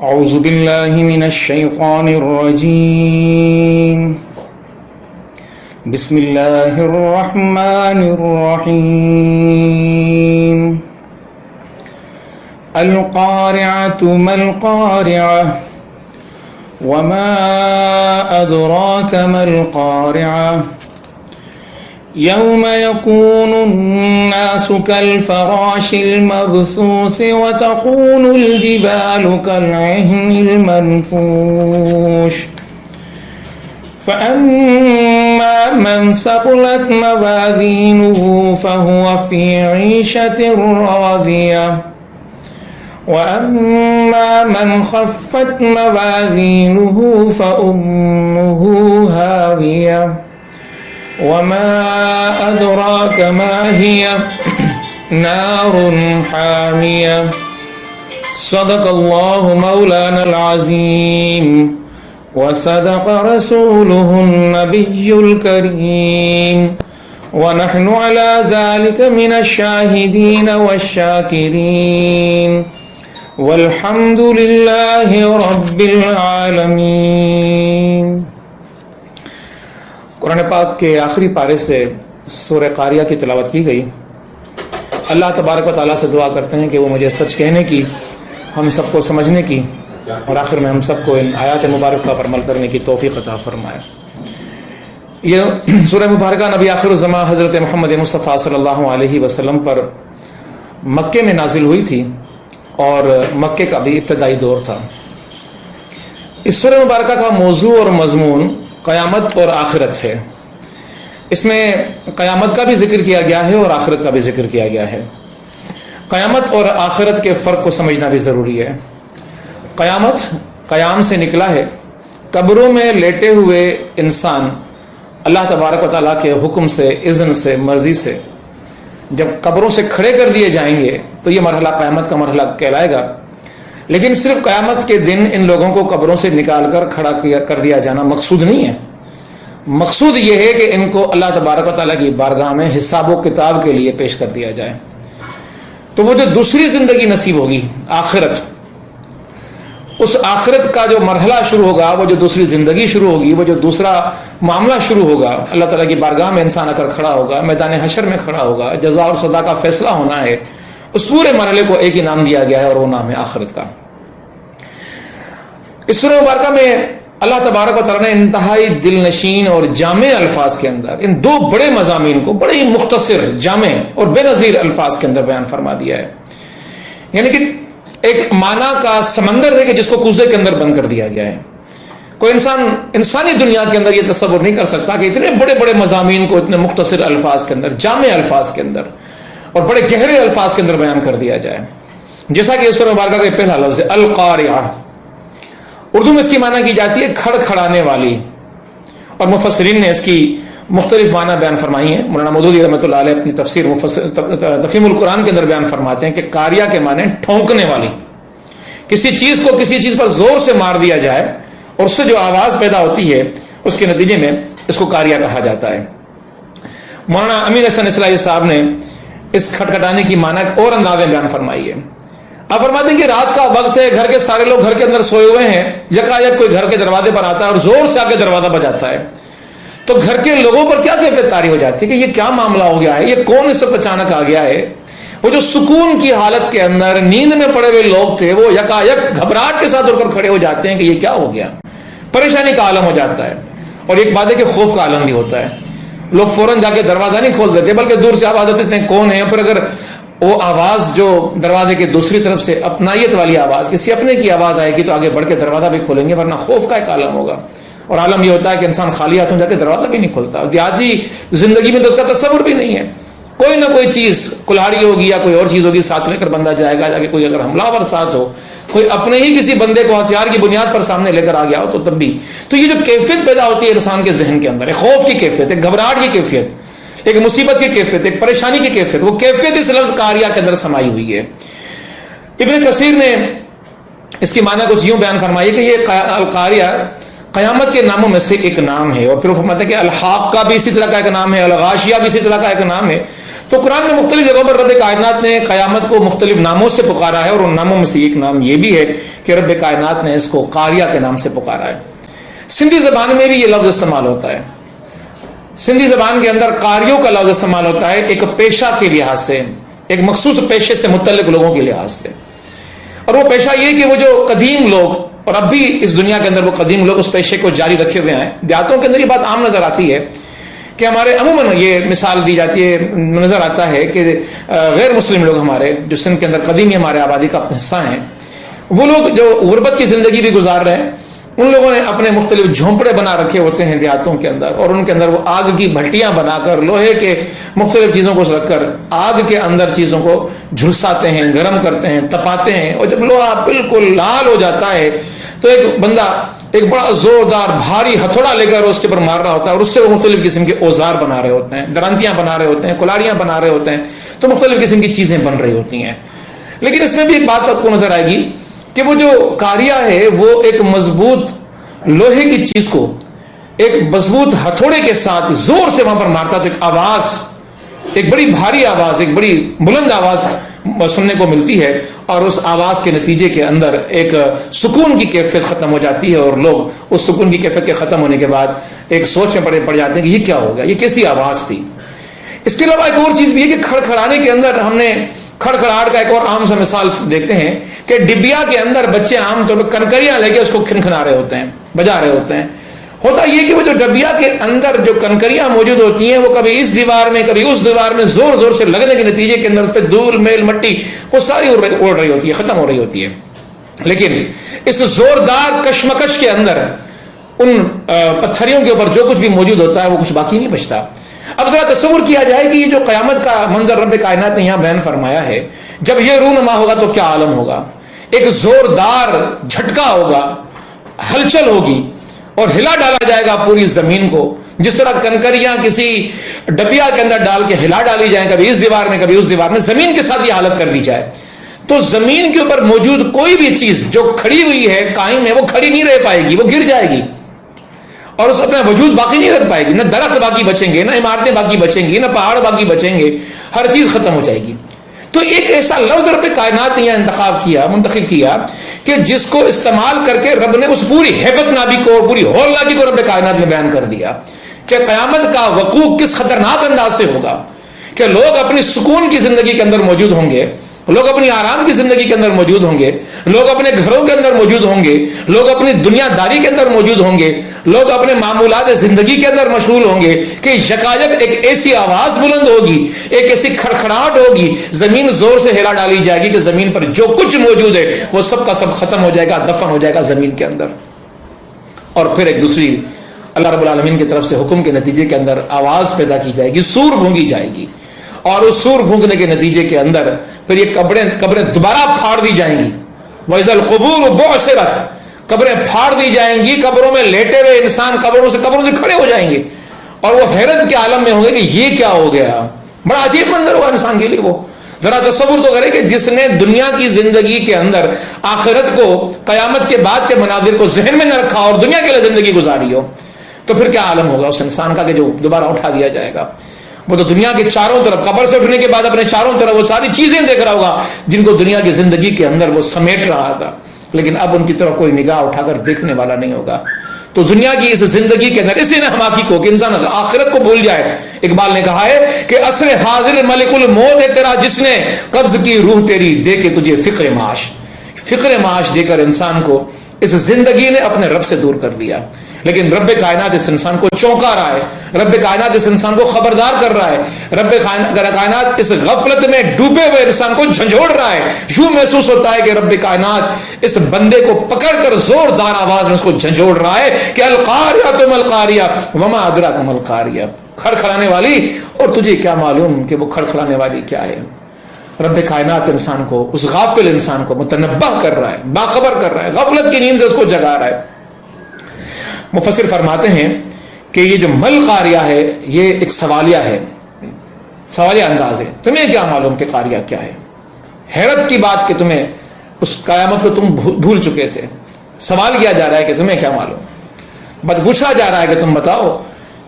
أعوذ بالله من الشيطان الرجيم. بسم الله الرحمن الرحيم. القارعة ما القارعة وما أدراك ما القارعة يوم يكون الناس كالفراش المبثوث وتكون الجبال كالعهن المنفوش فأما من ثقلت موازينه فهو في عيشة راضية وأما من خفت موازينه فأمه هاوية وما أدراك ما هي نار حامية. صدق الله مولانا العظيم وصدق رسوله النبي الكريم ونحن على ذلك من الشاهدين والشاكرين والحمد لله رب العالمين. قرآن پاک کے آخری پارے سے سورہ قاریہ کی تلاوت کی گئی. اللہ تبارک و تعالیٰ سے دعا کرتے ہیں کہ وہ مجھے سچ کہنے کی، ہم سب کو سمجھنے کی اور آخر میں ہم سب کو ان آیات مبارکہ پر عمل کرنے کی توفیق عطا فرمائے. یہ سورہ مبارکہ نبی آخر الزمان حضرت محمد مصطفیٰ صلی اللہ علیہ وسلم پر مکے میں نازل ہوئی تھی اور مکے کا بھی ابتدائی دور تھا. اس سورہ مبارکہ کا موضوع اور مضمون قیامت اور آخرت ہے. اس میں قیامت کا بھی ذکر کیا گیا ہے اور آخرت کا بھی ذکر کیا گیا ہے. قیامت اور آخرت کے فرق کو سمجھنا بھی ضروری ہے. قیامت قیام سے نکلا ہے. قبروں میں لیٹے ہوئے انسان اللہ تبارک و تعالیٰ کے حکم سے، اذن سے، مرضی سے جب قبروں سے کھڑے کر دیے جائیں گے تو یہ مرحلہ قیامت کا مرحلہ کہلائے گا. لیکن صرف قیامت کے دن ان لوگوں کو قبروں سے نکال کر کھڑا کر دیا جانا مقصود نہیں ہے. مقصود یہ ہے کہ ان کو اللہ تبارک و تعالیٰ کی بارگاہ میں حساب و کتاب کے لیے پیش کر دیا جائے. تو وہ جو دوسری زندگی نصیب ہوگی، آخرت، اس آخرت کا جو مرحلہ شروع ہوگا، وہ جو دوسری زندگی شروع ہوگی، وہ جو دوسرا معاملہ شروع ہوگا، اللہ تعالیٰ کی بارگاہ میں انسان آ کر کھڑا ہوگا، میدان حشر میں کھڑا ہوگا، جزا اور سزا کا فیصلہ ہونا ہے. اس پورے مرحلے کو ایک ہی نام دیا گیا ہے اور وہ نام ہے آخرت کا. اس سورہ مبارکہ میں اللہ تبارک و تعالیٰ نے انتہائی دل نشین اور جامع الفاظ کے اندر ان دو بڑے مضامین کو بڑے ہی مختصر، جامع اور بے نظیر الفاظ کے اندر بیان فرما دیا ہے. یعنی کہ ایک معنی کا سمندر ہے کہ جس کو کوزے کے اندر بند کر دیا گیا ہے. کوئی انسان انسانی دنیا کے اندر یہ تصور نہیں کر سکتا کہ اتنے بڑے بڑے مضامین کو اتنے مختصر الفاظ کے اندر، جامع الفاظ کے اندر اور بڑے گہرے الفاظ کے اندر بیان کر دیا جائے. جیسا کہ اس سورہ مبارکہ کا پہلا لفظ ہے القاریہ. اردو میں اس کی معنی کی جاتی ہے کھڑ کھڑانے والی، اور مفسرین نے اس کی مختلف معنی بیان فرمائی ہیں. مولانا مودودی رحمۃ اللہ علیہ اپنی تفسیر تفہیم القرآن کے اندر بیان فرماتے ہیں کہ قاریہ کے معنی ٹھونکنے والی. کسی چیز کو کسی چیز پر زور سے مار دیا جائے اور اس سے جو آواز پیدا ہوتی ہے اس کے نتیجے میں اس کو قاریہ کہا جاتا ہے. مولانا امین حسن اسلائی صاحب نے اس کھٹکھٹانے کی معنی اور انداز میں بیان فرمائی ہے. آپ فرماتے ہیں کہ رات کا وقت ہے، گھر کے سارے لوگ گھر کے اندر سوئے ہوئے ہیں، یکایک کوئی گھر کے دروازے پر آتا ہے اور زور سے آ کے دروازہ بجاتا ہے. تو گھر کے لوگوں پر کیا کیفیت طاری ہو جاتی ہے کہ یہ کیا معاملہ ہو گیا ہے، یہ کون اس وقت اچانک آ گیا ہے. وہ جو سکون کی حالت کے اندر نیند میں پڑے ہوئے لوگ تھے وہ یکایک گھبراہٹ کے ساتھ اٹھ کر کھڑے ہو جاتے ہیں کہ یہ کیا ہو گیا. پریشانی کا عالم ہو جاتا ہے. اور ایک بات ہے کہ خوف کا عالم بھی ہوتا ہے. لوگ فوراً جا کے دروازہ نہیں کھول دیتے بلکہ دور سے آواز دیتے ہیں کون ہے. پر اگر وہ آواز جو دروازے کے دوسری طرف سے اپنائیت والی آواز، کسی اپنے کی آواز آئے گی تو آگے بڑھ کے دروازہ بھی کھولیں گے، ورنہ خوف کا ایک عالم ہوگا. اور عالم یہ ہوتا ہے کہ انسان خالی ہاتھوں جا کے دروازہ بھی نہیں کھولتا. دیہاتی زندگی میں تو اس کا تصور بھی نہیں ہے. کوئی نہ کوئی چیز، کلہاڑی ہوگی یا کوئی اور چیز ہوگی، ساتھ لے کر بندہ جائے گا. جا کے کوئی اگر حملہ آور ساتھ ہو، کوئی اپنے ہی کسی بندے کو ہتھیار کی بنیاد پر سامنے لے کر آ گیا ہو تو تب بھی. تو یہ جو کیفیت پیدا ہوتی ہے انسان کے ذہن کے اندر، ایک خوف کی کیفیت، ایک گھبراہٹ کی کیفیت، ایک مصیبت کی کیفیت، ایک پریشانی کی کیفیت، وہ کیفیت اس لفظ قاریہ کے اندر سمائی ہوئی ہے. ابن کثیر نے اس کی معنی کچھ یوں بیان فرمائی کہ یہ القاریہ قیامت کے ناموں میں سے ایک نام ہے. اور پھر وہ فرماتے ہیں کہ الحاق کا بھی اسی طرح کا ایک نام ہے، الغاشیہ بھی اسی طرح کا ایک نام ہے. تو قرآن میں مختلف جگہوں پر رب کائنات نے قیامت کو مختلف ناموں سے پکارا ہے، اور ان ناموں میں سے ایک نام یہ بھی ہے کہ رب کائنات نے اس کو قاریہ کے نام سے پکارا ہے۔ سندھی زبان میں بھی یہ لفظ استعمال ہوتا ہے، سندھی زبان کے اندر قاریوں کا لفظ استعمال ہوتا ہے ایک پیشہ کے لحاظ سے، ایک مخصوص پیشے سے متعلق لوگوں کے لحاظ سے، اور وہ پیشہ یہ کہ وہ جو قدیم لوگ، اور اب بھی اس دنیا کے اندر وہ قدیم لوگ اس پیشے کو جاری رکھے ہوئے ہیں۔ دیہاتوں کے اندر یہ بات عام نظر آتی ہے کہ ہمارے عموماً یہ مثال دی جاتی ہے، نظر آتا ہے کہ غیر مسلم لوگ ہمارے جو سندھ کے اندر قدیمی ہمارے آبادی کا حصہ ہیں، وہ لوگ جو غربت کی زندگی بھی گزار رہے ہیں، ان لوگوں نے اپنے مختلف جھونپڑے بنا رکھے ہوتے ہیں دیہاتوں کے اندر، اور ان کے اندر وہ آگ کی بھٹیاں بنا کر لوہے کے مختلف چیزوں کو رکھ کر آگ کے اندر چیزوں کو جھلساتے ہیں، گرم کرتے ہیں، تپاتے ہیں، اور جب لوہا بالکل لال ہو جاتا ہے تو ایک بندہ ایک بڑا زوردار بھاری ہتھوڑا لے کر اس کے اوپر مار رہا ہوتا ہے، اور اس سے وہ مختلف قسم کے اوزار بنا رہے ہوتے ہیں، درنتیاں بنا رہے ہوتے ہیں، کلاڑیاں بنا رہے ہوتے ہیں، تو مختلف قسم کی چیزیں بن رہی ہوتی ہیں۔ لیکن اس میں بھی ایک بات آپ کو نظر آئے گی کہ وہ جو قاریہ ہے وہ ایک مضبوط لوہے کی چیز کو ایک مضبوط ہتھوڑے کے ساتھ زور سے وہاں پر مارتا تو ایک آواز، ایک بڑی بھاری آواز، ایک بڑی بلند آواز سننے کو ملتی ہے، اور اس آواز کے نتیجے کے اندر ایک سکون کی کیفیت ختم ہو جاتی ہے، اور لوگ اس سکون کی کیفیت کے ختم ہونے کے بعد ایک سوچ میں پڑ جاتے ہیں کہ یہ کیا ہو گیا، یہ کیسی آواز تھی۔ اس کے علاوہ ایک اور چیز بھی ہے کہ کھڑکھڑانے کے اندر ہم نے کھڑکھڑاہٹ کا ایک اور عام سا مثال دیکھتے ہیں کہ ڈبیا کے اندر بچے عام طور پر کنکریاں لے کے اس کو کھنکھنا رہے ہوتے ہیں، بجا رہے ہوتے ہیں۔ ہوتا یہ کہ وہ جو ڈبیا کے اندر جو کنکریاں موجود ہوتی ہیں وہ کبھی اس دیوار میں کبھی اس دیوار میں زور زور سے لگنے کے نتیجے کے اندر اس پہ دھول میل مٹی وہ ساری اڑ رہی ہوتی ہے، ختم ہو رہی ہوتی ہے۔ لیکن اس زوردار کشمکش کے اندر ان پتھریوں کے اوپر جو کچھ بھی موجود ہوتا ہے وہ کچھ باقی نہیں بچتا۔ اب ذرا تصور کیا جائے کہ یہ جو قیامت کا منظر رب کائنات نے یہاں بیان فرمایا ہے، جب یہ رونما ہوگا تو کیا عالم ہوگا۔ ایک زوردار جھٹکا ہوگا، ہلچل ہوگی، اور ہلا ڈالا جائے گا پوری زمین کو، جس طرح کنکریاں کسی ڈبیا کے اندر ڈال کے ہلا ڈالی جائیں، کبھی اس دیوار میں کبھی اس دیوار میں، زمین کے ساتھ یہ حالت کر دی جائے، تو زمین کے اوپر موجود کوئی بھی چیز جو کھڑی ہوئی ہے، قائم ہے، وہ کھڑی نہیں رہ پائے گی، وہ گر جائے گی، اور اس اپنا وجود باقی نہیں رکھ پائے گی۔ نہ درخت باقی بچیں گے، نہ عمارتیں باقی بچیں گی، نہ پہاڑ باقی بچیں گے، ہر چیز ختم ہو جائے گی۔ تو ایک ایسا لفظ رب کائنات نے یہاں انتخاب کیا، منتخب کیا، کہ جس کو استعمال کر کے رب نے اس پوری ہیبت نابی کو، پوری ہولناکی کو رب کائنات نے بیان کر دیا کہ قیامت کا وقوع کس خطرناک انداز سے ہوگا، کہ لوگ اپنی سکون کی زندگی کے اندر موجود ہوں گے، لوگ اپنی آرام کی زندگی کے اندر موجود ہوں گے، لوگ اپنے گھروں کے اندر موجود ہوں گے، لوگ اپنی دنیا داری کے اندر موجود ہوں گے، لوگ اپنے معمولات زندگی کے اندر مشغول ہوں گے، کہ یکایک ایک ایسی آواز بلند ہوگی، ایک ایسی کھڑکھڑاہٹ ہوگی، زمین زور سے ہلا ڈالی جائے گی کہ زمین پر جو کچھ موجود ہے وہ سب کا سب ختم ہو جائے گا، دفن ہو جائے گا زمین کے اندر۔ اور پھر ایک دوسری اللہ رب العالمین کی طرف سے حکم کے نتیجے کے اندر آواز پیدا کی جائے گی، سور بھونگی جائے گی، اور اس سور بھونکنے کے نتیجے کے اندر پھر یہ قبریں دوبارہ پھاڑ دی جائیں گی۔ وَإِذَا الْقُبُورُ بُعْثِرَتْ، قبریں پھاڑ دی جائیں گی، قبروں میں لیٹے ہوئے انسان قبروں سے کھڑے ہو جائیں گے، اور وہ حیرت کے عالم میں ہوں گے کہ یہ کیا ہو گیا۔ بڑا عجیب منظر ہوا انسان کے لیے۔ وہ ذرا تصور تو کرے کہ جس نے دنیا کی زندگی کے اندر آخرت کو، قیامت کے بعد کے مناظر کو ذہن میں نہ رکھا اور دنیا کے لیے زندگی گزاری ہو، تو پھر کیا عالم ہوگا اس انسان کا کہ جو دوبارہ اٹھا دیا جائے گا۔ وہ تو دنیا کے چاروں طرف، قبر سے اٹھنے کے بعد اپنے چاروں طرف وہ ساری چیزیں دیکھ رہا ہوگا جن کو دنیا کی زندگی کے اندر وہ سمیٹ رہا تھا، لیکن اب ان کی طرف کوئی نگاہ اٹھا کر دیکھنے والا نہیں ہوگا۔ تو دنیا کی اس زندگی کے اندر اسی نے ہماکی کو کہ انسان آخرت کو بھول جائے۔ اقبال نے کہا ہے کہ عصر حاضر ملک الموت ہے تیرا، جس نے قبض کی روح تیری، دے کے تجھے فکر معاش، فکر معاش دے کر انسان کو اس زندگی نے اپنے رب سے دور کر دیا۔ لیکن رب کائنات اس انسان کو چونکا رہا ہے، رب کائنات اس انسان کو خبردار کر رہا ہے، رب کائنات اس غفلت میں ڈوبے ہوئے انسان کو جھنجھوڑ رہا ہے۔ یوں محسوس ہوتا ہے کہ رب کائنات اس بندے کو پکڑ کر زوردار آواز میں اس کو جھنجھوڑ رہا ہے کہ القاریہ تم القاریہ وما ادراک ما القاریہ، کھڑکھڑانے والی، اور تجھے کیا معلوم کہ وہ کھڑکھڑانے والی کیا ہے۔ رب کائنات انسان کو، اس غافل انسان کو متنبہ کر رہا ہے، باخبر کر رہا ہے، غفلت کی نیند سے اس کو جگا رہا ہے۔ مفسر فرماتے ہیں کہ یہ جو مل قاریہ ہے یہ ایک سوالیہ ہے، سوالیہ انداز ہے۔ تمہیں کیا معلوم کہ قاریہ کیا ہے؟ حیرت کی بات کہ تمہیں اس قیامت کو تم بھول چکے تھے۔ سوال کیا جا رہا ہے کہ تمہیں کیا معلوم، بس پوچھا جا رہا ہے کہ تم بتاؤ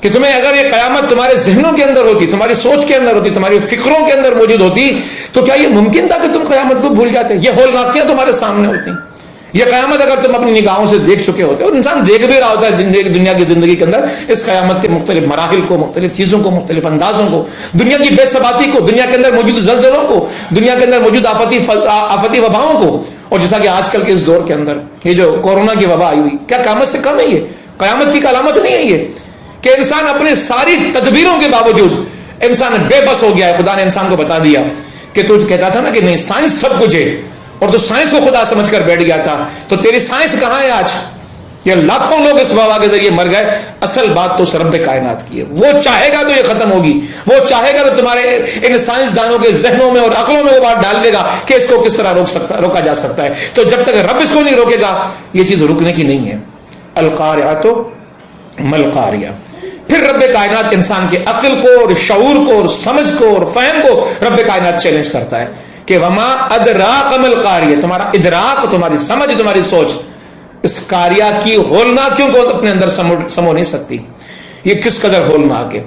کہ تمہیں اگر یہ قیامت تمہارے ذہنوں کے اندر ہوتی، تمہاری سوچ کے اندر ہوتی، تمہاری فکروں کے اندر موجود ہوتی، تو کیا یہ ممکن تھا کہ تم قیامت کو بھول جاتے؟ یہ ہولناکیاں تمہارے سامنے ہوتی، یہ قیامت اگر تم اپنی نگاہوں سے دیکھ چکے ہوتے، اور انسان دیکھ بھی رہا ہوتا ہے دنیا کی زندگی کے اندر اس قیامت کے مختلف مراحل کو، مختلف چیزوں کو، مختلف اندازوں کو، دنیا کی بے ثباتی کو، دنیا کے اندر موجود زلزلوں کو، دنیا کے اندر موجود آفتی وباؤں کو. اور جیسا کہ آج کل کے اس دور کے اندر یہ جو کورونا کی وبا آئی ہوئی، کیا قیامت سے کم ہے؟ یہ قیامت کی علامت نہیں ہے یہ کہ انسان اپنے ساری تدبیروں کے باوجود انسان بے بس ہو گیا ہے. خدا نے انسان کو بتا دیا کہ تو کہتا تھا نا کہ نہیں سائنس سب کچھ ہے، اور تو سائنس کو خدا سمجھ کر بیٹھ گیا تھا، تو تیری سائنس کہاں ہے آج؟ یہ لاکھوں لوگ اس وبا کے ذریعے مر گئے. اصل بات تو رب کائنات کی ہے. وہ چاہے گا تو یہ ختم ہوگی، وہ چاہے گا تو تمہارے ان سائنسدانوں کے ذہنوں میں اور عقلوں میں وہ بات ڈال دے گا کہ اس کو کس طرح روکا جا سکتا ہے. تو جب تک رب اس کو نہیں روکے گا یہ چیز رکنے کی نہیں ہے. القاریہ ملقاریہ. پھر رب کائنات انسان کے عقل کو اور شعور کو اور سمجھ کو اور فہم کو رب کائنات چیلنج کرتا ہے کہ وما ادراک ملقاریہ. تمہارا ادراک، تمہاری سمجھ، تمہاری سوچ اس قاریہ کی ہولناکیوں کو اپنے اندر سمو نہیں سکتی. یہ کس قدر ہولناک ہے،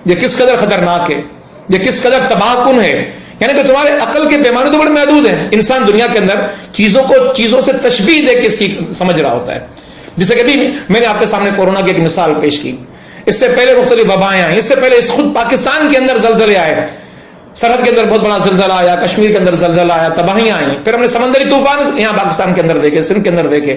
یہ کس قدر خطرناک ہے، یہ کس قدر تباہ کن ہے. یعنی کہ تمہارے عقل کے پیمانے تو بڑے محدود ہیں. انسان دنیا کے اندر چیزوں سے تشبیہ دے کے سمجھ رہا ہوتا ہے. جیسے کہ میں نے آپ کے سامنے کورونا کی ایک مثال پیش کی. اس سے پہلے مختلف وبائیں آئیں، اس سے پہلے خود پاکستان کے اندر زلزلے آئے، سرحد کے اندر بہت بڑا زلزلہ آیا، کشمیر کے اندر زلزلہ آیا، تباہیاں آئیں. پھر ہم نے سمندری طوفان یہاں پاکستان کے اندر دیکھے، سندھ کے اندر دیکھے.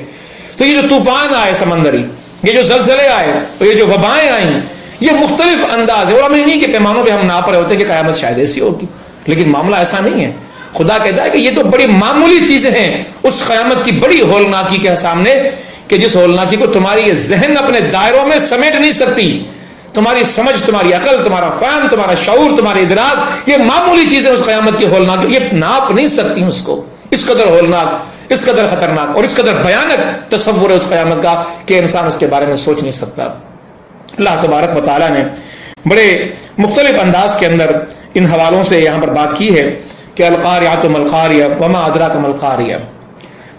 تو یہ جو طوفان آئے سمندری، یہ جو زلزلے آئے، اور یہ جو وبائیں آئیں، یہ مختلف انداز ہے. اور ہمیں انہیں کے پیمانوں پہ ہم ناپ رہے ہوتے ہیں کہ قیامت شاید ایسی ہوگی، لیکن معاملہ ایسا نہیں ہے. خدا کہتا ہے کہ یہ تو بڑی معمولی چیزیں ہیں اس قیامت کی بڑی ہولناکی کے سامنے، کہ جس ہولناکی کو تمہاری یہ ذہن اپنے دائروں میں سمیٹ نہیں سکتی. تمہاری سمجھ، تمہاری عقل، تمہارا فہم، تمہارا شعور، تمہاری ادراک، یہ معمولی چیزیں اس قیامت کی ہولناکی، یہ ناپ نہیں سکتی اس کو. اس قدر ہولناک، اس قدر خطرناک اور اس قدر بھیانک تصور ہے اس قیامت کا کہ انسان اس کے بارے میں سوچ نہیں سکتا. اللہ تبارک و تعالیٰ نے بڑے مختلف انداز کے اندر ان حوالوں سے یہاں پر بات کی ہے کہ القاریہ ملقاریہ وما ادراک ملقاریہ.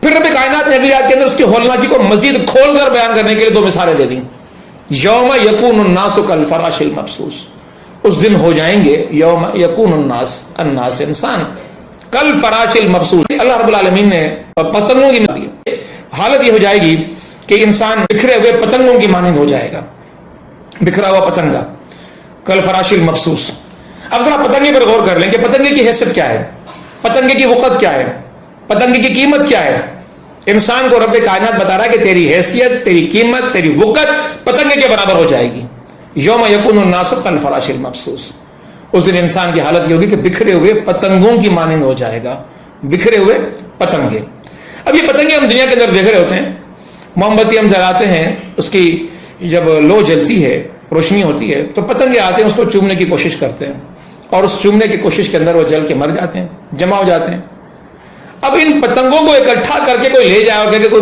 پھر رب کائنات نے اگلی آیت کے اندر اس کی ہولناکی کو مزید کھول کر بیان کرنے کے لیے دو مثالیں دے دیں. یوم یکون الناس کالفراش المبثوث. اس دن ہو جائیں گے، یوم یکون الناس انسان کالفراش المبثوث. اللہ رب العالمین نے پتنگوں کی حالت یہ ہو جائے گی کہ انسان بکھرے ہوئے پتنگوں کی مانند ہو جائے گا، بکھرا ہوا پتنگا، کالفراش المبثوث. اب ذرا پتنگے پر غور کر لیں کہ پتنگے کی حیثیت کیا ہے، پتنگے کی وقت کیا ہے، پتنگے کی قیمت کیا ہے. انسان کو رب کائنات بتا رہا ہے کہ تیری حیثیت، تیری قیمت، تیری وقت پتنگے کے برابر ہو جائے گی. یوم یکون الناس کالفراش المبثوث. اس دن انسان کی حالت یہ ہوگی کہ بکھرے ہوئے پتنگوں کی مانند ہو جائے گا، بکھرے ہوئے پتنگے. اب یہ پتنگے ہم دنیا کے اندر دیکھ رہے ہوتے ہیں، موم بتی ہم جلاتے ہیں، اس کی جب لو جلتی ہے، روشنی ہوتی ہے، تو پتنگے آتے ہیں اس کو چومنے کی کوشش کرتے ہیں، اور اس چومنے کی کوشش کے اندر وہ جل کے مر جاتے ہیں، جمع ہو جاتے ہیں. اب ان پتنگوں کو اکٹھا کر کے کوئی لے جائے اور کہ کوئی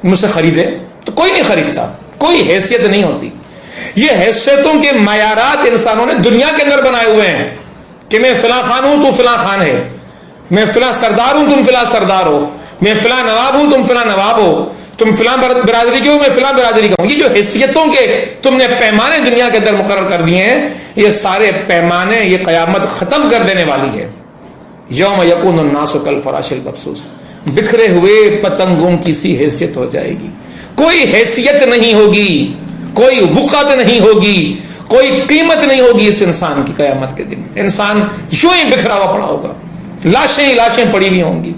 مجھ سے خریدے تو کوئی نہیں خریدتا، کوئی حیثیت نہیں ہوتی. یہ حیثیتوں کے معیارات انسانوں نے دنیا کے اندر بنائے ہوئے ہیں کہ میں فلاں خان ہوں، تو فلاں خان ہے، میں فلاں سردار ہوں، تم فلاں سردار ہو، میں فلاں نواب ہوں، تم فلاں نواب ہو، تم فلاں برادری کے ہو، میں فلاں برادری کا ہوں. یہ جو حیثیتوں کے تم نے پیمانے دنیا کے اندر مقرر کر دیے ہیں، یہ سارے پیمانے یہ قیامت ختم کر دینے والی ہے. یوم یکون الناس کالفراش المبثوث. بکھرے ہوئے پتنگوں کی سی حیثیت ہو جائے گی، کوئی حیثیت نہیں ہوگی، کوئی وقت نہیں ہوگی، کوئی قیمت نہیں ہوگی اس انسان کی. قیامت کے دن انسان یوں ہی بکھرا ہوا پڑا ہوگا، لاشیں ہی لاشیں پڑی ہوئی ہوں گی،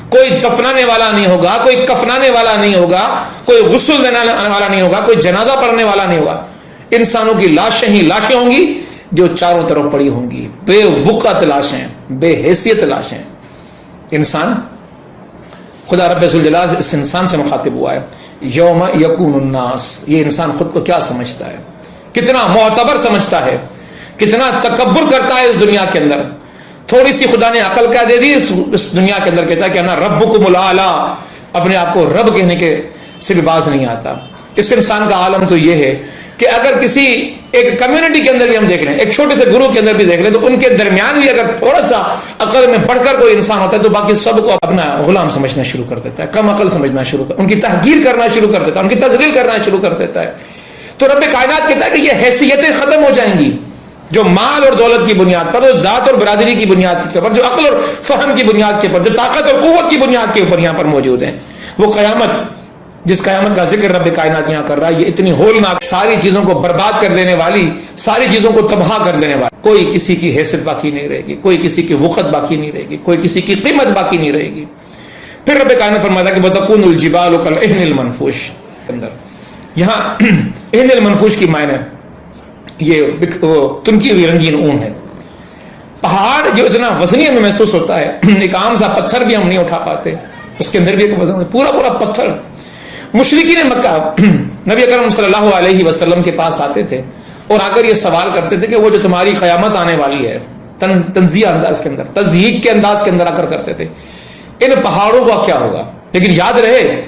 کوئی دفنانے والا نہیں ہوگا، کوئی کفنانے والا نہیں ہوگا، کوئی غسل دینے والا نہیں ہوگا، کوئی جنازہ پڑھنے والا نہیں ہوگا. انسانوں کی لاشیں ہی لاشیں ہوں گی جو چاروں طرف پڑی ہوں گی، بے وقت لاشیں، بے حیثیت لاشیں. انسان، خدا رب ذوالجلال اس انسان سے مخاطب ہوا ہے یوم یکون الناس. یہ انسان خود کو کیا سمجھتا ہے، کتنا معتبر سمجھتا ہے، کتنا تکبر کرتا ہے اس دنیا کے اندر. تھوڑی سی خدا نے عقل کیا دے دی، اس دنیا کے اندر کہتا ہے کہ انا ربکم الاعلی، اپنے آپ کو رب کہنے کے سے بھی باز نہیں آتا. اس انسان کا عالم تو یہ ہے کہ اگر کسی ایک کمیونٹی کے اندر بھی ہم دیکھ لیں، ایک چھوٹے سے گروہ کے اندر بھی دیکھ لیں، تو ان کے درمیان بھی اگر تھوڑا سا عقل میں بڑھ کر کوئی انسان ہوتا ہے تو باقی سب کو اپنا غلام سمجھنا شروع کر دیتا ہے، کم عقل سمجھنا شروع کر، ان کی تحقیر کرنا شروع کر دیتا ہے، ان کی تذلیل کرنا شروع کر دیتا ہے. تو رب کائنات کہتا ہے کہ یہ حیثیتیں ختم ہو جائیں گی جو مال اور دولت کی بنیاد پر، جو ذات اور برادری کی بنیاد کے اوپر، جو عقل اور فہم کی بنیاد کے اوپر، جو طاقت اور قوت کی بنیاد کے اوپر یہاں پر موجود ہیں. وہ قیامت، جس قیامت کا ذکر رب کائنات یہاں کر رہا ہے، یہ اتنی ہولناک، ساری چیزوں کو برباد کر دینے والی، ساری چیزوں کو تباہ کر دینے والی، کوئی کسی کی حیثیت باقی نہیں رہے گی، کوئی کسی کی وقت باقی نہیں رہے گی، کوئی کسی کی قیمت باقی نہیں رہے گی. پھر رب کائنات فرماتا ہے کہ وَتَكُونُ الْجِبَالُ كَالْعِهْنِ الْمَنْفُوشِ. یہاں عہن المنفوش کی معنی یہ تنکی ہوئی رنگین اون ہے. پہاڑ جو اتنا وزنی ہمیں محسوس ہوتا ہے، ایک عام سا پتھر بھی ہم نہیں اٹھا پاتے، اس کے اندر بھی ایک وزن، پورا پورا پتھر. مشرکین مکہ نبی اکرم صلی اللہ علیہ وسلم کے پاس آتے تھے اور آ کر یہ سوال کرتے تھے کہ وہ جو تمہاری قیامت آنے والی ہے، تنزیہ انداز کے اندر، تضحیق کے انداز کے اندر آ کر کرتے تھے، ان پہاڑوں کا کیا ہوگا؟ لیکن یاد رہے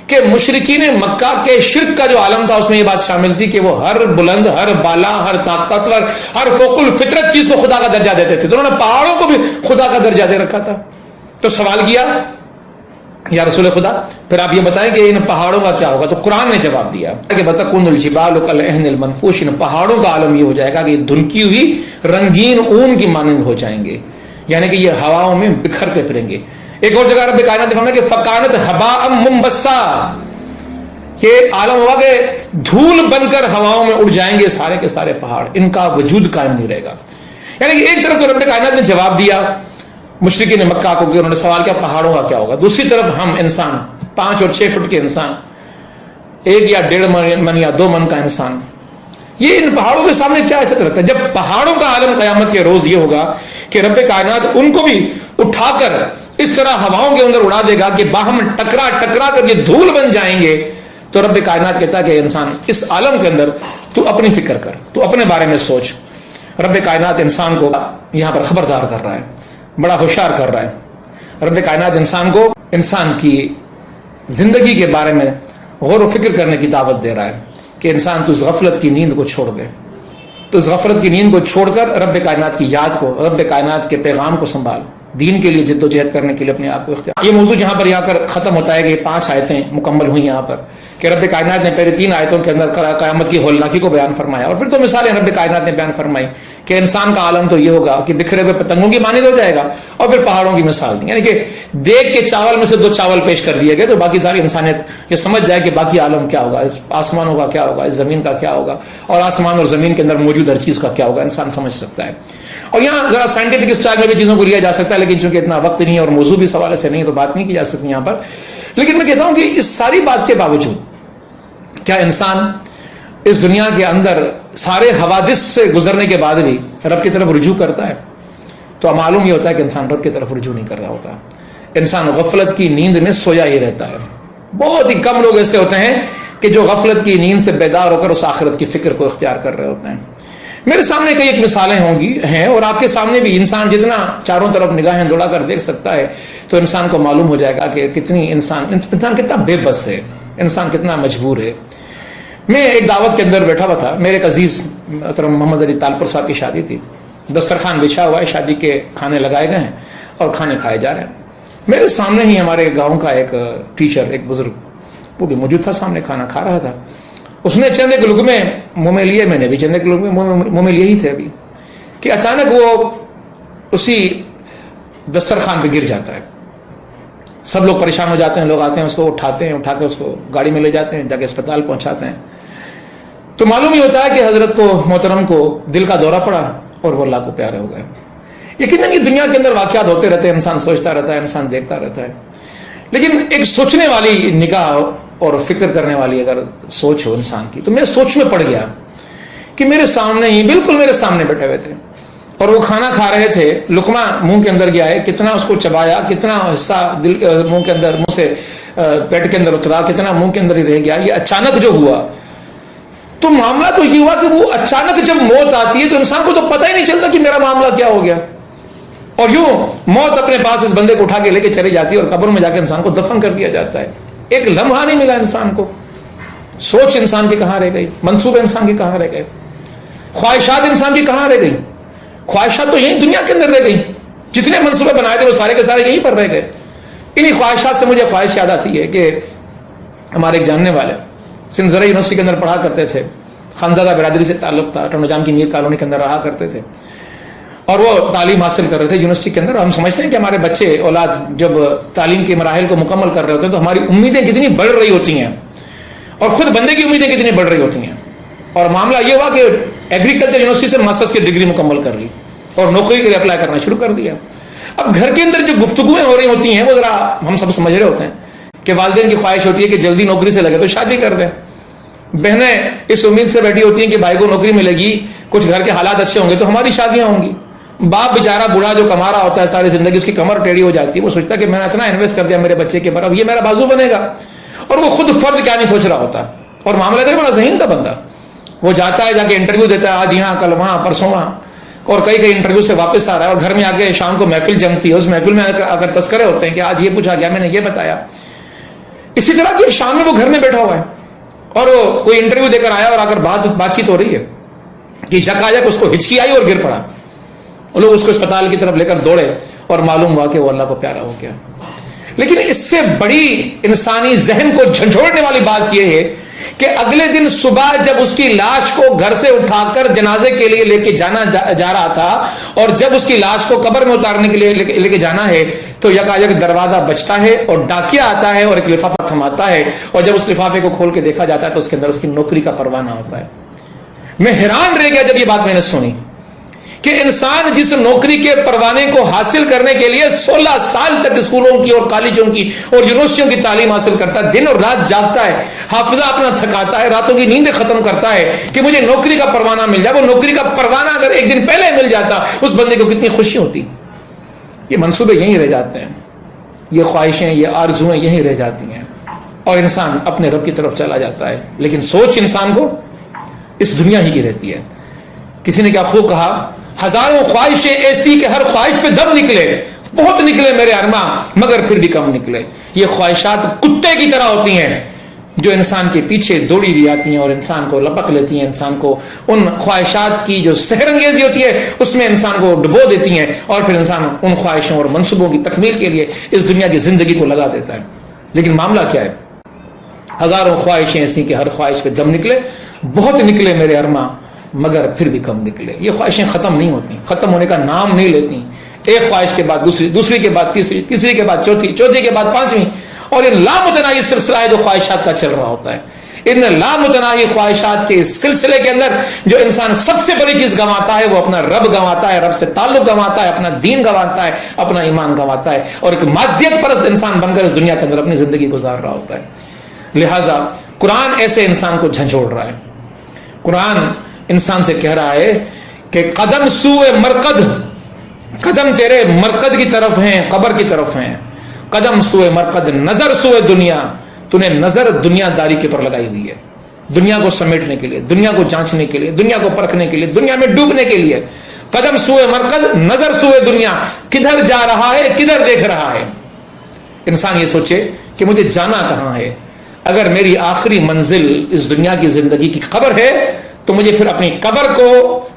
کہ مشرکین مکہ کے شرک کا جو عالم تھا اس میں یہ بات شامل تھی کہ وہ ہر بلند، ہر بالا، ہر طاقتور، ہر فوق الفطرت چیز کو خدا کا درجہ دیتے تھے. تو انہوں نے پہاڑوں کو بھی خدا کا درجہ دے رکھا تھا. تو سوال کیا یا رسول خدا پھر آپ یہ بتائیں کہ ان پہاڑوں کا کیا ہوگا؟ تو قرآن نے جواب دیا کہ وَتَكُونُ الْجِبَالُ كَالْعِهْنِ الْمَنْفُوشِ. ان پہاڑوں کا عالم یہ ہو جائے گا کہ یہ دھنکی ہوئی رنگین اون کی مانند ہو جائیں گے، یعنی کہ یہ ہواؤں میں بکھرتے پھریں گے. ایک اور جگہ رب کائنات نے فرمایا کہ فَكَانَتْ هَبَاءً مُنبَثًّا. یہ عالم ہوا کہ دھول بن کر ہواؤں میں اڑ جائیں گے سارے کے سارے پہاڑ، ان کا وجود قائم نہیں رہے گا. یعنی کہ ایک طرف تو رب کائنات نے جواب دیا مشرکین مکہ کو کہ انہوں نے سوال کیا پہاڑوں کا کیا ہوگا، دوسری طرف ہم انسان 5 اور 6 فٹ کے انسان، 1 یا 1.5 من یا 2 من کا انسان، یہ ان پہاڑوں کے سامنے کیا حیثیت رکھتا ہے؟ جب پہاڑوں کا عالم قیامت کے روز یہ ہوگا کہ رب کائنات ان کو بھی اٹھا کر اس طرح ہواؤں کے اندر اڑا دے گا کہ باہم ٹکرا ٹکرا کر یہ دھول بن جائیں گے. تو رب کائنات کہتا ہے کہ انسان اس عالم کے اندر تو اپنی فکر کر، تو اپنے بارے میں سوچ. رب کائنات انسان کو یہاں پر خبردار کر رہا ہے، بڑا ہوشیار کر رہا ہے. رب کائنات انسان کو انسان کی زندگی کے بارے میں غور و فکر کرنے کی دعوت دے رہا ہے کہ انسان تو اس غفلت کی نیند کو چھوڑ دے، تو اس غفلت کی نیند کو چھوڑ کر رب کائنات کی یاد کو، رب کائنات کے پیغام کو سنبھال، دین کے لیے جد و جہد کرنے کے لیے اپنے آپ کو اختیار. یہ موضوع یہاں پر کر ختم ہوتا ہے کہ 5 آیتیں مکمل ہوئی یہاں پر کہ رب کائنات نے پہلے 3 آیتوں کے اندر قیامت کی ہولناکی کو بیان فرمایا، اور پھر تو مثالیں رب کائنات نے بیان فرمائی کہ انسان کا عالم تو یہ ہوگا کہ بکھرے ہوئے پتنگوں کی مانند ہو جائے گا، اور پھر پہاڑوں کی مثال دی، یعنی کہ دیکھ کے چاول میں سے 2 چاول پیش کر دیے گئے تو باقی ساری انسانیت یہ سمجھ جائے کہ باقی عالم کیا ہوگا، اس آسمانوں کا کیا ہوگا، اس زمین کا کیا ہوگا، اور آسمان اور زمین کے اندر موجود ہر چیز کا کیا ہوگا، انسان سمجھ سکتا ہے. اور یہاں ذرا سائنٹیفک اسٹائل میں بھی چیزوں کو لیا جا سکتا ہے، لیکن چونکہ اتنا وقت نہیں ہے اور موضوع بھی سوالے سے نہیں تو بات نہیں کی جا سکتی یہاں پر. لیکن میں کہتا ہوں کہ اس ساری بات کے باوجود کیا انسان اس دنیا کے اندر سارے حوادث سے گزرنے کے بعد بھی رب کی طرف رجوع کرتا ہے؟ تو معلوم یہ ہوتا ہے کہ انسان رب کی طرف رجوع نہیں کر رہا ہوتا، انسان غفلت کی نیند میں سویا ہی رہتا ہے. بہت ہی کم لوگ ایسے ہوتے ہیں کہ جو غفلت کی نیند سے بیدار ہو کر اس آخرت کی فکر کو اختیار کر رہے ہوتے ہیں. میرے سامنے کئی ایک مثالیں ہیں اور آپ کے سامنے بھی. انسان جتنا چاروں طرف نگاہیں دوڑا کر دیکھ سکتا ہے تو انسان کو معلوم ہو جائے گا کہ کتنی انسان کتنا بے بس ہے، انسان کتنا مجبور ہے. میں ایک دعوت کے اندر بیٹھا ہوا تھا، میرے ایک عزیز محترم محمد علی تالپور صاحب کی شادی تھی. دسترخوان بچھا ہوا ہے، شادی کے کھانے لگائے گئے ہیں اور کھانے کھائے جا رہے ہیں. میرے سامنے ہی ہمارے گاؤں کا ایک ٹیچر، ایک بزرگ، وہ بھی موجود تھا، سامنے کھانا کھا رہا تھا. اس نے چند ایک لقمے منہ میں لیے، میں نے بھی چند ایک لقمے منہ میں لیے ہی تھے ابھی، کہ اچانک وہ اسی دسترخوان پہ گر جاتا ہے. سب لوگ پریشان ہو جاتے ہیں، لوگ آتے ہیں اس کو اٹھاتے ہیں، اٹھا کے اس کو گاڑی میں لے جاتے ہیں، جا کے اسپتال پہنچاتے ہیں. تو معلوم ہی ہوتا ہے کہ حضرت کو، محترم کو دل کا دورہ پڑا اور وہ اللہ کو پیارے ہو گئے. یقیناً یہ دنیا کے اندر واقعات ہوتے رہتے ہیں، انسان سوچتا رہتا ہے، انسان دیکھتا رہتا ہے. لیکن ایک سوچنے والی نگاہ اور فکر کرنے والی اگر سوچ ہو انسان کی، تو میں سوچ میں پڑ گیا کہ میرے سامنے ہی، بالکل میرے سامنے بیٹھے ہوئے تھے اور وہ کھانا کھا رہے تھے. لقمہ منہ کے اندر گیا ہے، کتنا اس کو چبایا، کتنا حصہ منہ کے اندر، منہ سے پیٹ کے اندر اترا، کتنا منہ کے اندر ہی رہ گیا. یہ اچانک جو ہوا تو معاملہ تو یہ ہوا کہ وہ اچانک جب موت آتی ہے تو انسان کو تو پتہ ہی نہیں چلتا کہ میرا معاملہ کیا ہو گیا، اور یوں موت اپنے پاس اس بندے کو اٹھا کے لے کے چلی جاتی ہے اور قبر میں جا کے انسان کو دفن کر دیا جاتا ہے. ایک لمحہ نہیں ملا انسان کو. سوچ انسان کی کہاں رہ گئی، منصوبے انسان کی کہاں رہ گئے، خواہشات انسان کی کہاں رہ گئی. خواہشات تو یہی دنیا کے اندر رہ گئی، جتنے منصوبے بنائے تھے وہ سارے کے سارے یہیں پر رہ گئے. انہی خواہشات سے مجھے خواہش یاد آتی ہے کہ ہمارے ایک جاننے والے سندھ زرعی یونیورسٹی کے اندر پڑھا کرتے تھے، خانزادہ برادری سے تعلق تھا, ٹنڈو جام کی میر کالونی کے اندر رہا کرتے تھے, اور وہ تعلیم حاصل کر رہے تھے یونیورسٹی کے اندر. ہم سمجھتے ہیں کہ ہمارے بچے اولاد جب تعلیم کے مراحل کو مکمل کر رہے ہوتے ہیں تو ہماری امیدیں کتنی بڑھ رہی ہوتی ہیں, اور خود بندے کی امیدیں کتنی بڑھ رہی ہوتی ہیں. اور معاملہ یہ ہوا کہ ایگریکلچر یونیورسٹی سے ماسٹرز کی ڈگری مکمل کر لی اور نوکری کے لیے اپلائی کرنا شروع کر دیا. اب گھر کے اندر جو گفتگویں ہو رہی ہوتی ہیں وہ ذرا ہم سب سمجھ رہے ہوتے ہیں کہ والدین کی خواہش ہوتی ہے کہ جلدی نوکری سے لگے تو شادی کر دیں. بہنیں اس امید سے بیٹھی ہوتی ہیں کہ بھائی کو نوکری ملے گی, کچھ گھر کے حالات اچھے ہوں گے تو ہماری شادیاں ہوں گی. باپ بیچارہ بوڑھا جو کما رہا ہوتا ہے ساری زندگی, اس کی کمر ٹیڑھی ہو جاتی ہے, وہ سوچتا ہے کہ میں نے اتنا انویسٹ کر دیا میرے بچے کے اوپر, اب یہ میرا بازو بنے گا, اور وہ خود فرد کیا نہیں سوچ رہا ہوتا. اور معاملہ تھا بڑا ذہین تھا بندہ, وہ جاتا ہے جا کے انٹرویو دیتا ہے, آج یہاں کل وہاں پرسوں وہاں, اور کئی انٹرویو سے واپس آ رہا ہے, اور گھر میں آ کے شام کو محفل جمتی ہے, اس محفل میں اگر تذکرے ہوتے ہیں کہ آج یہ پوچھا گیا, میں نے یہ بتایا. اسی طرح کی شام میں وہ گھر میں بیٹھا ہوا ہے اور وہ کوئی انٹرویو دے کر آیا اور اگر بات چیت ہو رہی ہے کہ یکایک اس کو ہچکی آئی اور گر پڑا, لوگ اس کو اسپتال کی طرف لے کر دوڑے اور معلوم ہوا کہ وہ اللہ کو پیارا ہو گیا. لیکن اس سے بڑی انسانی ذہن کو جھنجھوڑنے والی بات یہ ہے کہ اگلے دن صبح جب اس کی لاش کو گھر سے اٹھا کر جنازے کے لیے لے کے جانا جا رہا تھا, اور جب اس کی لاش کو قبر میں اتارنے کے لیے لے کے جانا ہے تو یکایک دروازہ بجتا ہے اور ڈاکیا آتا ہے اور ایک لفافہ تھماتا ہے, اور جب اس لفافے کو کھول کے دیکھا جاتا ہے تو اس کے اندر اس کی نوکری کا پروانہ ہوتا ہے. میں حیران رہ گیا جب یہ بات میں نے سنی کہ انسان جس نوکری کے پروانے کو حاصل کرنے کے لیے 16 سال تک اسکولوں کی اور کالجوں کی اور یونیورسٹیوں کی تعلیم حاصل کرتا ہے, دن اور رات جاگتا ہے, حافظہ اپنا تھکاتا ہے, راتوں کی نیندیں ختم کرتا ہے کہ مجھے نوکری کا پروانہ مل جائے. وہ نوکری کا پروانہ اگر ایک دن پہلے مل جاتا اس بندے کو کتنی خوشی ہوتی. یہ منصوبے یہیں رہ جاتے ہیں, یہ خواہشیں, یہ آرزویں یہیں رہ جاتی ہیں, اور انسان اپنے رب کی طرف چلا جاتا ہے. لیکن سوچ انسان کو اس دنیا ہی کی رہتی ہے. کسی نے کیا خوب کہا, ہزاروں خواہشیں ایسی کہ ہر خواہش پہ دم نکلے, بہت نکلے میرے ارماں مگر پھر بھی کم نکلے. یہ خواہشات کتے کی طرح ہوتی ہیں جو انسان کے پیچھے دوڑی بھی آتی ہیں اور انسان کو لپک لیتی ہیں, انسان کو ان خواہشات کی جو سحر انگیزی ہوتی ہے اس میں انسان کو ڈبو دیتی ہیں, اور پھر انسان ان خواہشوں اور منصوبوں کی تکمیل کے لیے اس دنیا کی زندگی کو لگا دیتا ہے. لیکن معاملہ کیا ہے, ہزاروں خواہشیں ایسی کہ ہر خواہش پہ دم نکلے, بہت نکلے میرے ارماں مگر پھر بھی کم نکلے. یہ خواہشیں ختم نہیں ہوتی, ختم ہونے کا نام نہیں لیتی. ایک خواہش کے بعد دوسری, دوسری کے بعد تیسری, تیسری کے بعد چوتھی, چوتھی کے بعد پانچویں, اور یہ لامتناہی سلسلہ ہے جو خواہشات کا چل رہا ہوتا ہے. ان لامتناہی خواہشات کے سلسلے کے اندر جو انسان سب سے بڑی چیز گنواتا ہے وہ اپنا رب گنواتا ہے, رب سے تعلق گنواتا ہے, اپنا دین گنواتا ہے, اپنا ایمان گنواتا ہے, اور ایک مادیت پرست انسان بن کر اس دنیا کے اندر اپنی زندگی گزار رہا ہوتا ہے. لہذا قرآن ایسے انسان کو جھنجھوڑ رہا ہے. قرآن انسان سے کہہ رہا ہے کہ قدم سوئے مرقد, قدم تیرے مرقد کی طرف ہیں, قبر کی طرف ہیں. قدم سوئے مرقد, نظر سوئے دنیا, تو نے نظر دنیا داری کے پر لگائی ہوئی ہے, دنیا کو سمیٹنے کے لیے, دنیا کو جانچنے کے لیے, دنیا کو پرکھنے کے لیے, دنیا میں ڈوبنے کے لیے. قدم سوئے مرقد, نظر سوئے دنیا, کدھر جا رہا ہے, کدھر دیکھ رہا ہے. انسان یہ سوچے کہ مجھے جانا کہاں ہے. اگر میری آخری منزل اس دنیا کی زندگی کی قبر ہے تو مجھے پھر اپنی قبر کو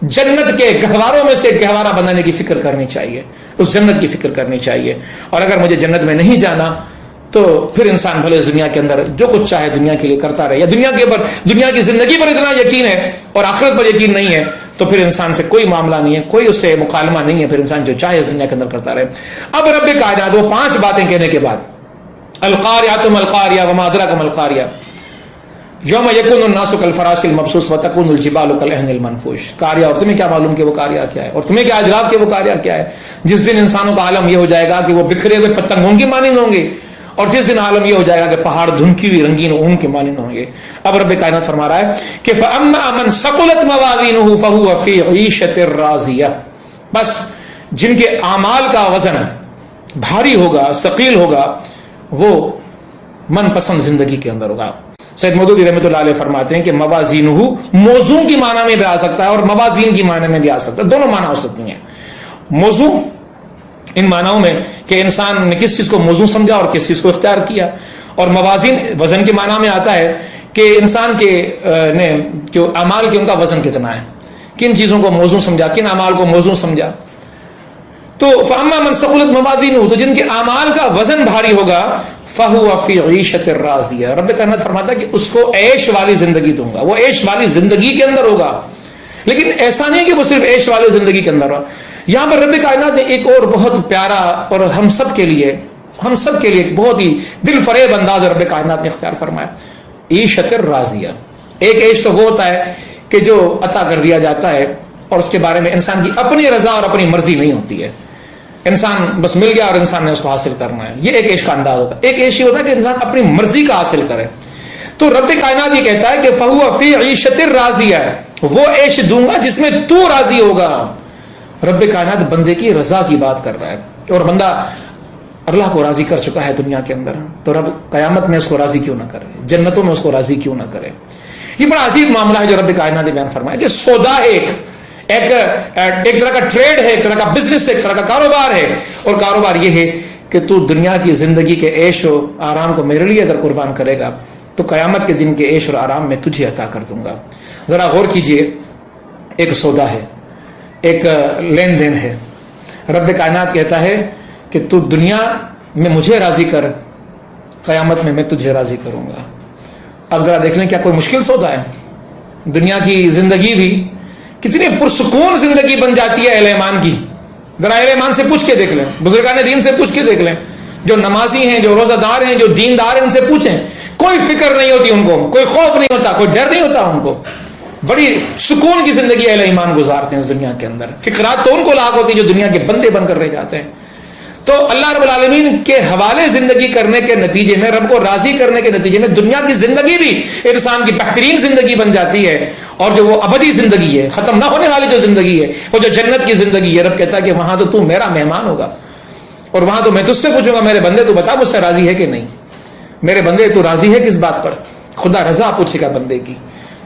جنت کے گہواروں میں سے گہوارہ بنانے کی فکر کرنی چاہیے, اس جنت کی فکر کرنی چاہیے. اور اگر مجھے جنت میں نہیں جانا تو پھر انسان بھلے اس دنیا کے اندر جو کچھ چاہے دنیا کے لیے کرتا رہے, یا دنیا کے اوپر, دنیا کی زندگی پر اتنا یقین ہے اور آخرت پر یقین نہیں ہے تو پھر انسان سے کوئی معاملہ نہیں ہے, کوئی اس سے مکالمہ نہیں ہے, پھر انسان جو چاہے اس دنیا کے اندر کرتا رہے. اب رب کائنات وہ 5 باتیں کہنے کے بعد, القاریہ ما القاریہ وما ادراک ما القاریہ, یوم یکون الناس کالفراش المبثوث وتکون الجبال کالعہن المنفوش. قاریہ, اور تمہیں کیا معلوم کہ وہ قاریہ کیا ہے, اور تمہیں کیا ادراک کہ وہ قاریہ کیا ہے. جس دن انسانوں کا عالم یہ ہو جائے گا کہ وہ بکھرے ہوئے پتنگوں کی مانند ہوں گے, اور جس دن عالم یہ ہو جائے گا کہ پہاڑ دھنکی ہوئی رنگین اون کے مانند ہوں گے. اب رب کائنات فرما رہا ہے کہ فَأَمَّا مَنْ ثَقُلَتْ مَوَازِينُهُ فَهُوَ فِي عِيشَةٍ رَاضِيَةٍ, بس جن کے اعمال کا وزن بھاری ہوگا, ثقیل ہوگا, وہ من پسند زندگی کے اندر ہوگا. سید مودودی رحمۃ اللہ علیہ فرماتے ہیں کہ موازینہ موضوع کی معنی میں بھی آ سکتا ہے اور موازین کی معنی میں بھی آ سکتا ہے, دونوں معنی ہو سکتی ہیں. موضوع ان معنیوں میں کہ انسان نے کس چیز کو موضوع سمجھا اور کس چیز کو اختیار کیا, اور موازین وزن کے معنی میں آتا ہے کہ انسان کے نے اعمال کے ان کا وزن کتنا ہے, کن چیزوں کو موضوع سمجھا, کن اعمال کو موضوع سمجھا. تو فاما من ثقلت موازینہ, تو جن کے اعمال کا وزن بھاری ہوگا, فہو فی عیشۃ راضیہ، رب کائنات فرماتا ہے کہ اس کو عیش والی زندگی دوں گا، وہ عیش والی زندگی کے اندر ہوگا. لیکن ایسا نہیں کہ وہ صرف عیش والی زندگی کے اندر ہو. یہاں پر رب کائنات نے ایک اور بہت پیارا اور ہم سب کے لیے ایک بہت ہی دل فریب انداز رب کائنات نے اختیار فرمایا، عیشۃ راضیہ. ایک عیش تو وہ ہوتا ہے کہ جو عطا کر دیا جاتا ہے اور اس کے بارے میں انسان کی اپنی رضا اور اپنی مرضی نہیں ہوتی ہے، انسان بس مل گیا اور انسان نے اس کو حاصل کرنا ہے، یہ ایک عیش کا انداز ہوتا ہے. ایک عیش یہ ہوتا ہے کہ انسان اپنی مرضی کا حاصل کرے. تو رب کائنات یہ کہتا ہے کہ فہو فی عیشۃ راضیہ، وہ عیش دوں گا جس میں تو راضی ہوگا. رب کائنات بندے کی رضا کی بات کر رہا ہے، اور بندہ اللہ کو راضی کر چکا ہے دنیا کے اندر، تو رب قیامت میں اس کو راضی کیوں نہ کرے، جنتوں میں اس کو راضی کیوں نہ کرے. یہ بڑا عجیب معاملہ ہے جو رب کائنات نے بیان فرمایا کہ سودا ہے، ایک طرح کا ٹریڈ ہے، ایک طرح کا بزنس ہے، ایک طرح کا کاروبار ہے. اور کاروبار یہ ہے کہ تو دنیا کی زندگی کے عیش و آرام کو میرے لیے اگر قربان کرے گا تو قیامت کے دن کے عیش اور آرام میں تجھے عطا کر دوں گا. ذرا غور کیجئے، ایک سودا ہے، ایک لین دین ہے. رب کائنات کہتا ہے کہ تو دنیا میں مجھے راضی کر، قیامت میں تجھے راضی کروں گا. اب ذرا دیکھ لیں کیا کوئی مشکل سودا ہے؟ دنیا کی زندگی بھی کتنی پرسکون زندگی بن جاتی ہے اہل ایمان کی. ذرا اہل ایمان سے پوچھ کے دیکھ لیں، بزرگان دین سے پوچھ کے دیکھ لیں، جو نمازی ہیں، جو روزہ دار ہیں، جو دیندار ہیں، ان سے پوچھیں. کوئی فکر نہیں ہوتی ان کو، کوئی خوف نہیں ہوتا، کوئی ڈر نہیں ہوتا ان کو. بڑی سکون کی زندگی اہل ایمان گزارتے ہیں اس دنیا کے اندر. فکرات تو ان کو لاحق ہوتی ہیں جو دنیا کے بندے بن کر رہ جاتے ہیں. تو اللہ رب العالمین کے حوالے زندگی کرنے کے نتیجے میں، رب کو راضی کرنے کے نتیجے میں دنیا کی زندگی بھی انسان کی بہترین زندگی بن جاتی ہے. اور جو وہ ابدی زندگی ہے، ختم نہ ہونے والی جو زندگی ہے، وہ جو جنت کی زندگی ہے، رب کہتا ہے کہ وہاں تو میرا مہمان ہوگا، اور وہاں تو میں تجھ سے پوچھوں گا میرے بندے تو بتا مجھ سے راضی ہے کہ نہیں، میرے بندے تو راضی ہے کس بات پر. خدا رضا پوچھے گا بندے کی.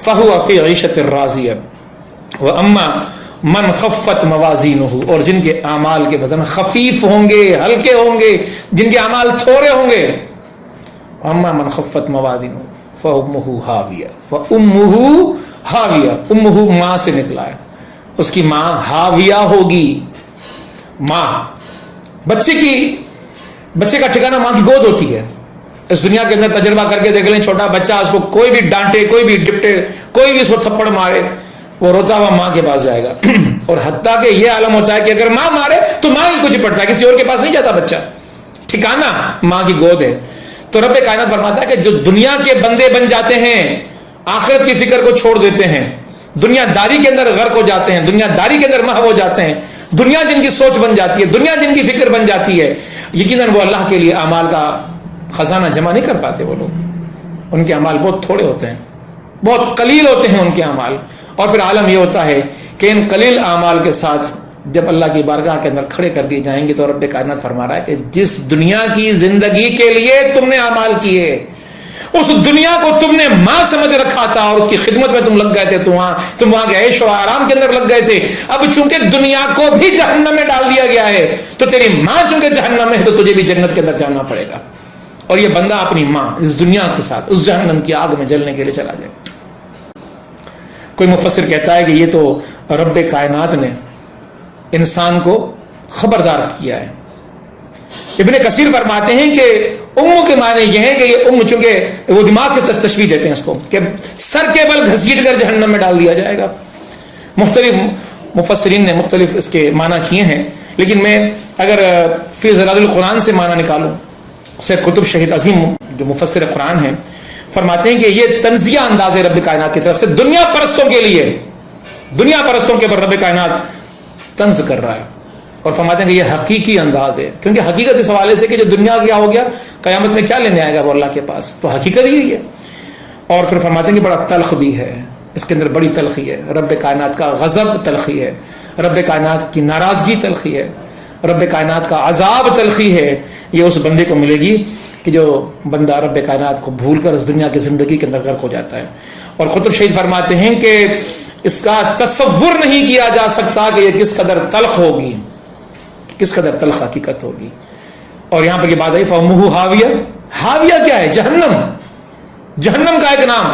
فہو فی عیشۃ راضیہ واما من خفت موازینہ، اور جن کے اعمال کے وزن خفیف ہوں گے، ہلکے ہوں گے، جن کے اعمال تھوڑے ہوں گے. اما من خفت موازینہ فامہ ہاویہ، فامہ ہاویہ، امہ ماں سے نکلا ہے، اس کی ماں ہاویہ ہوگی. ماں، بچے کا ٹھکانہ ماں کی گود ہوتی ہے. اس دنیا کے اندر تجربہ کر کے دیکھ لیں، چھوٹا بچہ، اس کو کوئی بھی ڈانٹے، کوئی بھی ڈپٹے، کوئی بھی اس کو تھپڑ مارے، وہ روتا ہوا ماں کے پاس جائے گا. اور حتیٰ کہ یہ عالم ہوتا ہے کہ اگر ماں مارے تو ماں ہی کو چپٹتا ہے، کسی اور کے پاس نہیں جاتا بچہ. ٹھکانہ ماں کی گود ہے. تو رب کائنات فرماتا ہے کہ جو دنیا کے بندے بن جاتے ہیں، آخرت کی فکر کو چھوڑ دیتے ہیں، دنیا داری کے اندر غرق ہو جاتے ہیں، دنیا داری کے اندر محو ہو جاتے ہیں، دنیا جن کی سوچ بن جاتی ہے، دنیا جن کی فکر بن جاتی ہے، یقیناً وہ اللہ کے لیے اعمال کا خزانہ جمع نہیں کر پاتے. وہ لوگ، ان کے اعمال بہت تھوڑے ہوتے ہیں، بہت قلیل ہوتے ہیں ان کے اعمال. اور پھر عالم یہ ہوتا ہے کہ ان قلیل اعمال کے ساتھ جب اللہ کی بارگاہ کے اندر کھڑے کر دیے جائیں گے تو رب کائنات فرما رہا ہے کہ جس دنیا کی زندگی کے لیے تم نے اعمال کیے، اس دنیا کو تم نے ماں سمجھ رکھا تھا اور اس کی خدمت میں تم لگ گئے تھے، تم وہاں کے عیش و آرام کے اندر لگ گئے تھے. اب چونکہ دنیا کو بھی جہنم میں ڈال دیا گیا ہے تو تیری ماں چونکہ جہنم میں ہے تو تجھے بھی جنت کے اندر جانا پڑے گا. اور یہ بندہ اپنی ماں اس دنیا کے ساتھ اس جہنم کی آگ میں جلنے کے لیے چلا جائے. کوئی مفسر کہتا ہے کہ یہ تو رب کائنات نے انسان کو خبردار کیا ہے. ابن کثیر فرماتے ہیں کہ ام کے معنی یہ ہے کہ یہ ام چونکہ وہ دماغ کی تشبیہ دیتے ہیں اس کو کہ سر کے بل گھسیٹ کر جہنم میں ڈال دیا جائے گا. مختلف مفسرین نے مختلف اس کے معنی کیے ہیں، لیکن میں اگر فی ظلال القرآن سے معنی نکالوں، سید قطب شہید عظیم جو مفسر قرآن ہیں فرماتے ہیں کہ یہ تنزیہ انداز ہے رب کائنات کی طرف سے دنیا پرستوں کے لیے، دنیا پرستوں کے اوپر رب کائنات طنز کر رہا ہے. اور فرماتے ہیں کہ یہ حقیقی انداز ہے، کیونکہ حقیقت اس حوالے سے کہ جو دنیا کیا ہو گیا، قیامت میں کیا لینے آئے گا وہ اللہ کے پاس، تو حقیقت ہی ہے. اور پھر فرماتے ہیں کہ بڑا تلخ بھی ہے، اس کے اندر بڑی تلخی ہے. رب کائنات کا غضب تلخی ہے، رب کائنات کی ناراضگی تلخی ہے، رب کائنات کا عذاب تلخی ہے. یہ اس بندے کو ملے گی کہ جو بندہ رب کائنات کو بھول کر اس دنیا کی زندگی کے اندر غرق ہو جاتا ہے. اور قطب شہید فرماتے ہیں کہ اس کا تصور نہیں کیا جا سکتا کہ یہ کس قدر تلخ ہوگی، کس قدر تلخ حقیقت ہوگی. اور یہاں پر یہ بات آئی فامہ ہاویہ. ہاویہ کیا ہے؟ جہنم، جہنم کا ایک نام،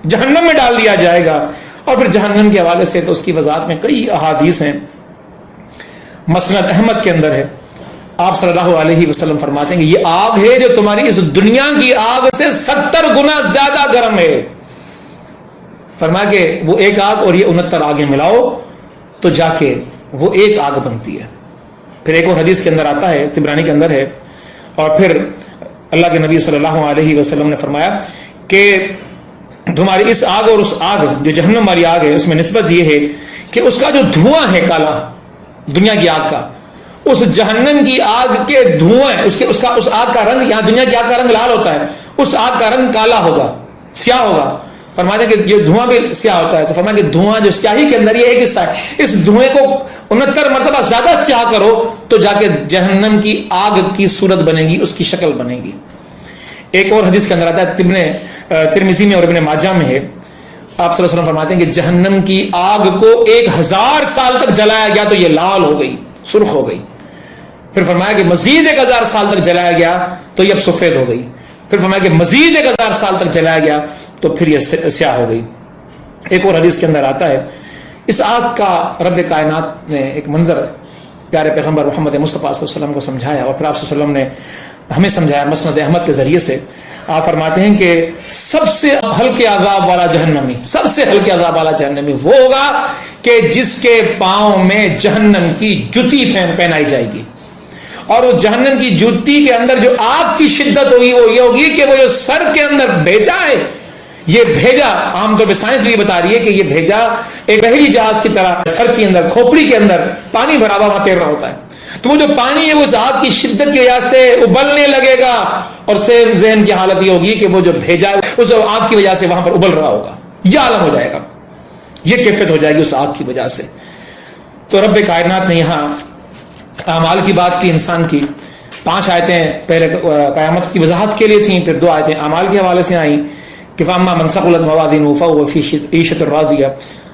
جہنم میں ڈال دیا جائے گا. اور پھر جہنم کے حوالے سے تو اس کی وضاحت میں کئی احادیث ہیں. مسند احمد کے اندر ہے آپ صلی اللہ علیہ وسلم فرماتے ہیں کہ یہ آگ ہے جو تمہاری اس دنیا کی آگ سے 70 گنا زیادہ گرم ہے. فرمایا کہ وہ ایک آگ اور یہ 69 آگیں ملاؤ تو جا کے وہ ایک آگ بنتی ہے. پھر ایک اور حدیث کے اندر آتا ہے, طبرانی کے اندر ہے, اور پھر اللہ کے نبی صلی اللہ علیہ وسلم نے فرمایا کہ تمہاری اس آگ اور اس آگ جو جہنم والی آگ ہے اس میں نسبت یہ ہے کہ اس کا جو دھواں ہے کالا دنیا کی آگ کا, اس جہنم کی آگ کے دھوئیں اس آگ کا رنگ, یہاں دنیا کی آگ کا رنگ لال ہوتا ہے, اس آگ کا رنگ کالا ہوگا, سیاہ ہوگا. فرمایا کہ یہ دھواں بھی سیاہ ہوتا ہے, تو فرمایا کہ دھواں جو سیاہی کے اندر یہ ایک حصہ ہے, اس دھوئیں کو 69 مرتبہ زیادہ سیاہ کرو تو جا کے جہنم کی آگ کی صورت بنے گی, اس کی شکل بنے گی. ایک اور حدیث کے اندر آتا ہے, ترمذی میں اور ابن ماجہ میں ہے, آپ صلی اللہ علیہ وسلم فرماتے ہیں کہ جہنم کی آگ کو 1000 سال تک جلایا گیا تو یہ لال ہو گئی, سرخ ہو گئی. پھر فرمایا کہ مزید 1000 سال تک جلایا گیا تو یہ اب سفید ہو گئی. پھر فرمایا کہ مزید 1000 سال تک جلایا گیا تو پھر یہ سیاہ ہو گئی. ایک اور حدیث کے اندر آتا ہے اس آگ کا رب کائنات نے ایک منظر پیارے پیغمبر محمد مصطفیٰ صلی اللہ علیہ وسلم کو سمجھایا, اور پھر آپ صلی اللہ علیہ وسلم نے ہمیں سمجھایا مسند احمد کے ذریعے سے. آپ فرماتے ہیں کہ سب سے ہلکے عذاب والا جہنمی, سب سے ہلکے عذاب والا جہنمی وہ ہوگا کہ جس کے پاؤں میں جہنم کی جوتی پہنائی جائے گی, اور وہ جہنم کی جوتی کے اندر جو آگ کی شدت ہوگی وہ یہ ہوگی کہ وہ جو سر کے اندر بھیجا ہے, یہ بھیجا عام طور پہ سائنس بھی بتا رہی ہے کہ یہ بھیجا ایک بحری جہاز کی طرح سر کے اندر, کھوپڑی کے اندر پانی بھرا ہوا وہاں تیر رہا ہوتا ہے, تو وہ جو پانی ہے وہ اس آگ کی شدت کی وجہ سے ابلنے لگے گا, اور ذہن کی حالت یہ ہوگی کہ وہ جو بھیجا ہے اس آگ کی وجہ سے وہاں پر ابل رہا ہوگا, یہ عالم ہو جائے گا, یہ کیفیت ہو جائے گی اس آگ کی وجہ سے. تو رب کائنات نے یہاں اعمال کی بات کی, انسان کی. 5 آیتیں پہلے قیامت کی وضاحت کے لیے تھیں, پھر 2 آیتیں اعمال کے حوالے سے آئیں کہ فاما من ثقلت موازینہ فهو فی عیشۃ راضیہ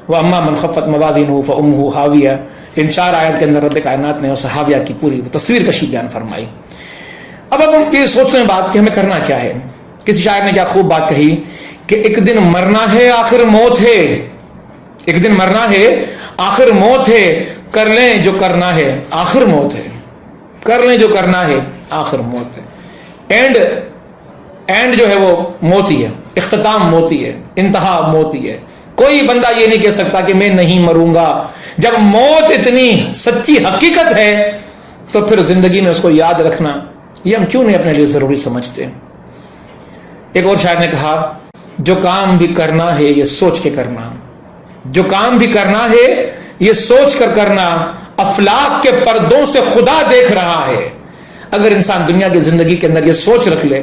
واما من خفت موازینہ فامہ ہاویہ. ان 4 آیت کے اندر رب کائنات نے اس ہاویہ کی پوری تصویر کشی بیان فرمائی. اب ہم یہ سوچ رہے ہیں بات کہ ہمیں کرنا کیا ہے. کسی شاعر نے کیا خوب بات کہی کہ ایک دن مرنا ہے آخر موت ہے, ایک دن مرنا ہے آخر موت ہے, کر لیں جو کرنا ہے آخر موت ہے, کر لیں جو کرنا ہے آخر موت ہے. اینڈ جو ہے وہ موت ہی ہے, اختتام موت ہی ہے, انتہا موت ہی ہے. کوئی بندہ یہ نہیں کہہ سکتا کہ میں نہیں مروں گا. جب موت اتنی سچی حقیقت ہے تو پھر زندگی میں اس کو یاد رکھنا یہ ہم کیوں نہیں اپنے لیے ضروری سمجھتے. ایک اور شاعر نے کہا جو کام بھی کرنا ہے یہ سوچ کے کرنا, جو کام بھی کرنا ہے یہ سوچ کر کرنا, افلاک کے پردوں سے خدا دیکھ رہا ہے. اگر انسان دنیا کی زندگی کے اندر یہ سوچ رکھ لے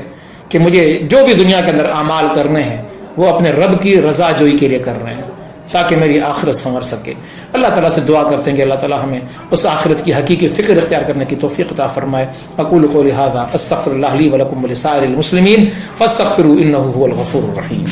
کہ مجھے جو بھی دنیا کے اندر اعمال کرنے ہیں وہ اپنے رب کی رضا جوئی کے لیے کر رہے ہیں تاکہ میری آخرت سنور سکے. اللہ تعالیٰ سے دعا کرتے ہیں کہ اللہ تعالیٰ ہمیں اس آخرت کی حقیقی فکر اختیار کرنے کی توفیق عطا فرمائے. اقول قولی ھذا استغفر اللہ لی ولکم ولسائر المسلمین فاستغفروا انہ ھو الغفور الرحیم.